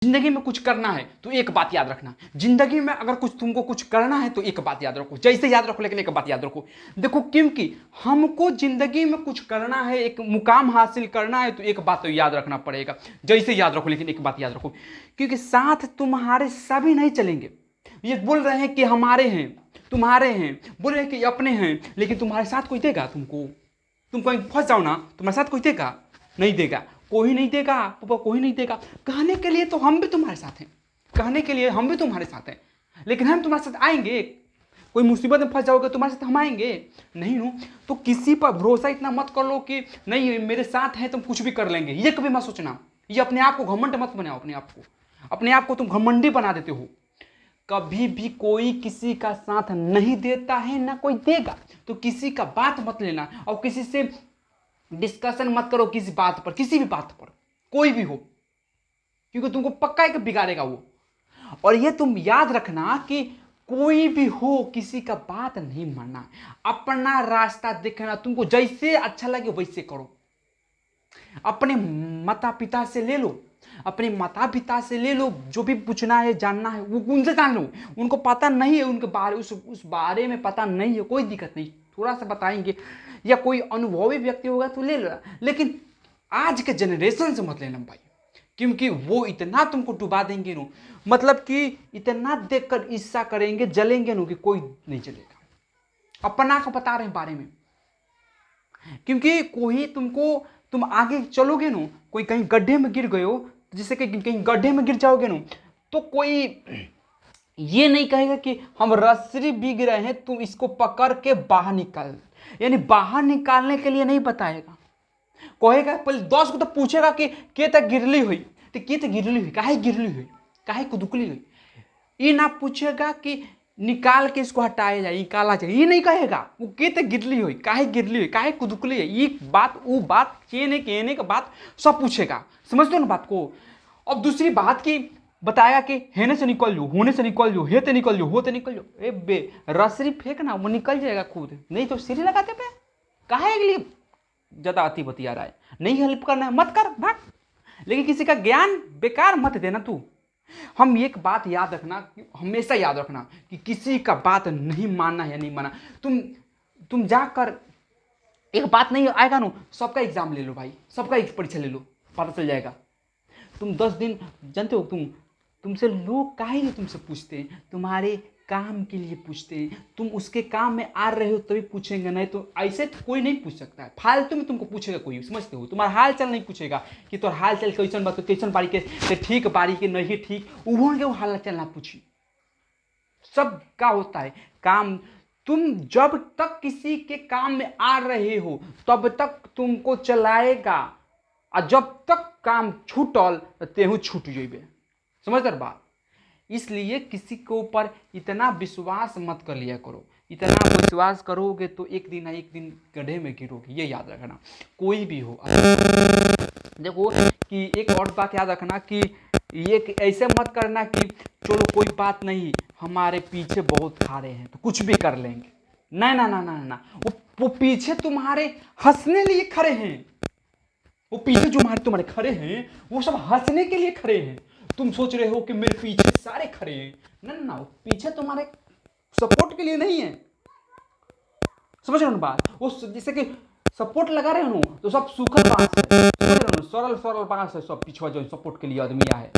जिंदगी में कुछ करना है तो एक बात याद रखना, जिंदगी में अगर कुछ तुमको कुछ करना है तो एक बात याद रखो, जैसे याद रखो लेकिन एक बात याद रखो। देखो, क्योंकि हमको जिंदगी में कुछ करना है, एक मुकाम हासिल करना है तो एक बात तो याद रखना पड़ेगा, जैसे याद रखो लेकिन एक बात याद रखो, क्योंकि साथ तुम्हारे सभी नहीं चलेंगे। ये बोल रहे हैं कि हमारे हैं, तुम्हारे हैं, बोल रहे हैं कि अपने हैं, लेकिन तुम्हारे साथ कोई देगा तुमको? तुम कहीं फंस जाओ ना, तुम्हारे साथ कोई देगा? नहीं देगा, कोई नहीं देगा पापा, कोई नहीं देगा। कहने के लिए तो हम भी तुम्हारे साथ हैं, कहने के लिए हम भी तुम्हारे साथ हैं, लेकिन हम तुम्हारे साथ आएंगे? कोई मुसीबत में फंस जाओगे तुम्हारे साथ हम आएंगे? नहीं नो। तो किसी पर भरोसा इतना मत कर लो कि नहीं मेरे साथ है तुम कुछ भी कर लेंगे, ये कभी मत सोचना। ये अपने आप को घमंड मत बनाओ, अपने आप को तुम घमंडी बना देते हो। कभी भी कोई किसी का साथ नहीं देता है ना कोई देगा, तो किसी का बात मत लेना और किसी से डिस्कशन मत करो किसी बात पर, किसी भी बात पर, कोई भी हो, क्योंकि तुमको पक्का एक बिगाड़ेगा वो। और ये तुम याद रखना कि कोई भी हो किसी का बात नहीं मानना, अपना रास्ता देखना, तुमको जैसे अच्छा लगे वैसे करो। अपने माता पिता से ले लो, अपने माता पिता से ले लो, जो भी पूछना है जानना है वो उनसे जान लो। उनको पता नहीं है, उनके बारे उस बारे में पता नहीं है, कोई दिक्कत नहीं, थोड़ा सा बताएंगे, या कोई अनुभवी व्यक्ति होगा तो ले लो, लेकिन आज के जनरेशन से मत लेना भाई, क्योंकि वो इतना तुमको डुबा देंगे नो, मतलब कि इतना देखकर ईर्ष्या करेंगे, जलेंगे नो कि कोई नहीं जलेगा। अपना को बता रहे हैं बारे में, क्योंकि कोई तुमको, तुम आगे चलोगे नो, कोई कहीं गड्ढे में गिर गए हो, जिससे कि कहीं गड्ढे में गिर जाओगे नो, तो कोई ये नहीं कहेगा कि हम रस्सी भीग रहे हैं तुम इसको पकड़ के बाहर निकाल, यानी बाहर निकालने के लिए नहीं बताएगा। कहेगा पहले 10 को तो पूछेगा कि के तक गिरली हुई, तो के तक गिरली हुई, काहे गिरली हुई, काहे कुदुकली हुई। ये ना पूछेगा कि निकाल के इसको हटाया जाए, निकाला जाए, ये नहीं कहेगा। वो के तक गिरली हुई, काहे गिरली हुई, काहे कुदुकली है, ये बात वो बात कहने का बात सब पूछेगा। समझते हो ना बात को? अब दूसरी बात की बताया कि हेने से निकल जो, होने से निकल जो, हे ते निकल जो, हो ते निकल जो, ए बे रसरी फेंकना, वो निकल जाएगा खुद, नहीं तो सीढ़ी लगाते पे काहे के लिए ज्यादा अति बतिया रहा है। नहीं हेल्प करना है मत कर, भाग। लेकिन किसी का ज्ञान बेकार मत देना तू। हम एक बात याद रखना, हमेशा याद रखना कि किसी का बात नहीं मानना है, नहीं माना। तुम जाकर एक बात नहीं आएगा नो, सबका एग्जाम ले लो भाई, सबका एक परीक्षा ले लो, पता चल जाएगा। तुम 10 दिन जानते हो, तुमसे लोग काहे नहीं तुमसे पूछते हैं, तुम्हारे काम के लिए पूछते हैं। तुम उसके काम में आ रहे हो तभी पूछेंगे, नहीं तो ऐसे तो कोई नहीं पूछ सकता है। फालतू में तुमको पूछेगा कोई, समझते हो? तुम्हारा हाल चाल नहीं पूछेगा कि तुम्हारा हाल चाल कैसन बात, कैसन बारी के ठीक बारी के नहीं ठीक, वो हाल चाल ना पूछी। सब का होता है काम। तुम जब तक किसी के काम में आ रहे हो तब तक तुमको चलाएगा, और जब तक काम छूटल तेहू छूट जेबे। समझ कर बात? इसलिए किसी के ऊपर इतना विश्वास मत कर लिया करो। इतना विश्वास करोगे तो एक दिन ना एक दिन गड्ढे में गिरोगे, ये याद रखना। कोई भी हो देखो कि एक और बात याद रखना कि ये ऐसे मत करना कि चलो कोई बात नहीं, हमारे पीछे बहुत खड़े हैं तो कुछ भी कर लेंगे। ना ना ना ना ना, वो पीछे तुम्हारे हंसने लिए खड़े हैं। वो पीछे जो तुम्हारे खड़े हैं वो सब हंसने के लिए खड़े हैं। तुम सोच रहे हो कि मेरे पीछे सारे खड़े हैं, ना ना, वो पीछे तुम्हारे सपोर्ट के लिए नहीं है। समझ रहे हो ना बात? वो जैसे कि सपोर्ट लगा रहे हो तो सब सूखल बांस है, समझ रहे हो? सरल सरल बांस है सब, पिछवा जो सपोर्ट के लिए आदमी है,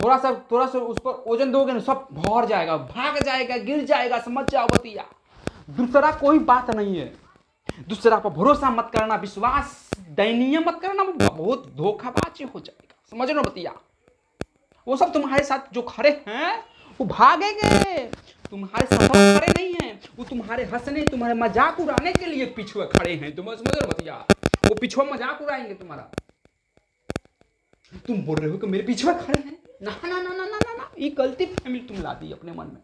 थोड़ा सा उस पर वजन दोगे ना सब भर जाएगा, भाग जाएगा, गिर जाएगा। समझ जाओ बतिया। दूसरा कोई बात नहीं है, दूसरा पर भरोसा मत करना, विश्वास दयनीय मत करना, बहुत धोखाबाजी हो जाएगा। समझ लो बतिया। वो सब तुम्हारे साथ जो खड़े हैं वो भागेंगे, तुम्हारे साथ खड़े नहीं हैं। वो तुम्हारे हंसने, तुम्हारे मजाक उड़ाने के लिए पीछे खड़े हैं। तुम समझ लो बतिया, वो पीछे मजाक उड़ाएंगे तुम्हारा। तुम बोल रहे हो कि मेरे पीछे खड़े हैं, ना ना ना ना ना ना ना, ये गलती फैमिली तुम ला दी अपने मन में,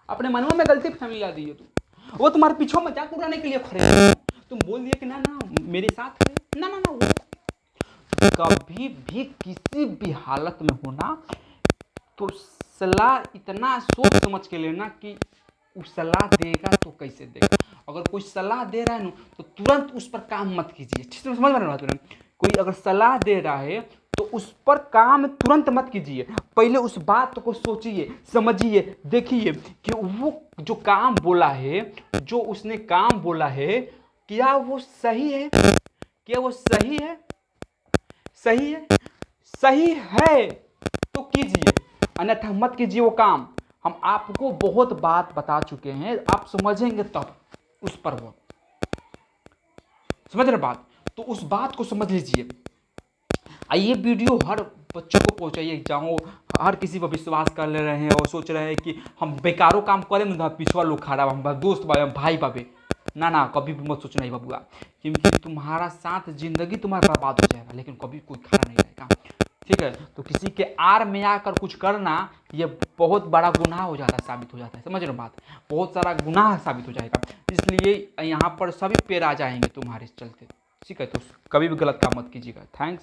अपने मनों में गलती फैमिली ला दी है तुम। वो तुम्हारे पीछे मजाक उड़ाने के लिए खड़े हैं। तुम बोल दिए कि ना ना मेरे साथ है, ना ना ना। वो कभी भी किसी भी हालत में होना तो सलाह इतना सोच समझ के लेना कि वो सलाह देगा तो कैसे देगा। अगर कोई सलाह दे रहा है ना तो तुरंत उस पर काम मत कीजिए। ठीक है, समझ में बात? कोई अगर सलाह दे रहा है तो उस पर काम तुरंत मत कीजिए, पहले उस बात को सोचिए, समझिए, देखिए कि वो जो काम बोला है, जो उसने काम बोला है, क्या वो सही है? क्या वो सही है? सही है? सही है तो कीजिए, अन्यथा मत कीजिए वो काम। हम आपको बहुत बात बता चुके हैं, आप समझेंगे तब उस पर वो, समझ रहे बात? तो उस बात को समझ लीजिए। ये वीडियो हर बच्चों को पहुंचाइए, जहाँ हर किसी पर विश्वास कर ले रहे हैं और सोच रहे हैं कि हम बेकारों काम करें ना, पिछवा लोग खड़ा बा, हम दोस्त बा, हम भाई बाबे। ना ना, कभी भी मत सोचना ये बबुआ, क्योंकि तुम्हारा साथ जिंदगी तुम्हारा बर्बाद हो जाएगा, लेकिन कभी कोई खड़ा नहीं रहेगा। ठीक है, तो किसी के आड़ में आकर कुछ करना, ये बहुत बड़ा गुनाह हो जाता है, साबित हो जाता है, समझ रहे हो बात? बहुत सारा गुनाह साबित हो जाएगा, इसलिए यहाँ पर सभी पेड़ आ जाएंगे तुम्हारे चलते। ठीक है, तो कभी भी गलत काम मत कीजिएगा। थैंक्स।